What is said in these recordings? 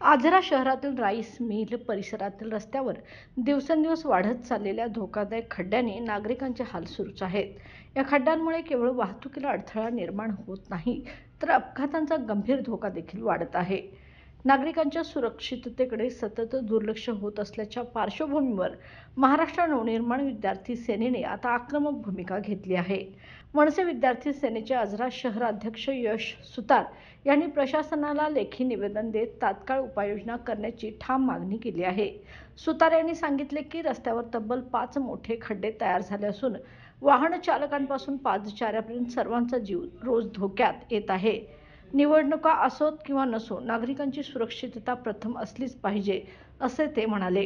आजरा शहरातील rice mill परिसरातील रस्त्यावर दिवसेंदिवस वाढत चाललेल्या धोकादायक खड्ड्याने नागरिकांचे हाल सुरूच आहेत. या खड्ड्यांमुळे केवळ वाहतुकीला अडथळा निर्माण होत नाही, तर अपघातांचा गंभीर धोका देखील वाढत आहे. नागरिकांच्या सुरक्षिततेकडे सतत दुर्लक्ष होत असल्याच्या पार्श्वभूमीवर महाराष्ट्र नवनिर्माण विद्यार्थी सेनेने आता आक्रमक भूमिका घेतली आहे. मनसे विद्यार्थी सेनेचे आजरा शहर अध्यक्ष यश सुतार यांनी प्रशासनाला लेखी निवेदन देत तात्काळ उपाययोजना करण्याची ठाम मागणी केली आहे. सुतार यांनी सांगितले की रस्त्यावर तब्बल 5 मोठे खड्डे तयार झाले असून वाहन चालकांपासून पादचाऱ्यापर्यंत सर्वांचा जीव रोज धोक्यात येत आहे. निवडणुका असोत किंवा नसो, नागरिकांची सुरक्षितता प्रथम असलीच पाहिजे, असे ते म्हणाले.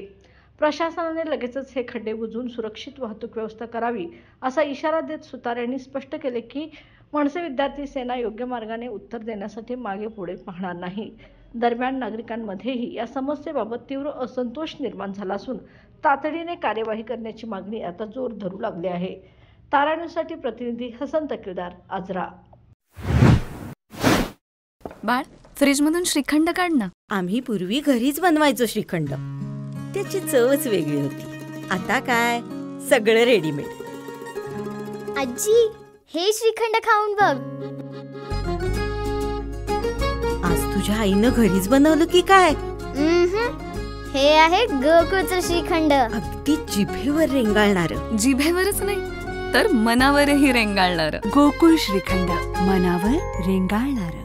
प्रशासनाने लगेचच हे खड्डे बुजवून सुरक्षित वाहतूक व्यवस्था करावी, असा इशारा देत सुतार यांनी स्पष्ट केले की मनसे विद्यार्थी सेना योग्य मार्गाने उत्तर देण्यासाठी मागे पुढे पाहणार नाही. दरम्यान नागरिकांमध्येही या समस्येबाबत तीव्र असंतोष निर्माण झाला असून तातडीने कार्यवाही करण्याची मागणी आता जोर धरू लागली आहे. तारा न्यूजसाठी प्रतिनिधी हसन तकीलदार, आजरा. बाळ, फ्रीजमधून श्रीखंड काढ ना. आम्ही पूर्वी घरीच बनवायचो श्रीखंड. त्याची चवच वेगळी होती. आता काय सगळं रेडीमेड. आजी, हे श्रीखंड खाऊन बघ. आज तुझ्या आईनं घरीच बनवलं की काय? हे आहे गोकुळचं श्रीखंड. अगदी जिभेवर रेंगाळणार. जिभेवरच नाही तर मनावरही रेंगाळणार. गोकुळ श्रीखंड, मनावर रेंगाळणार.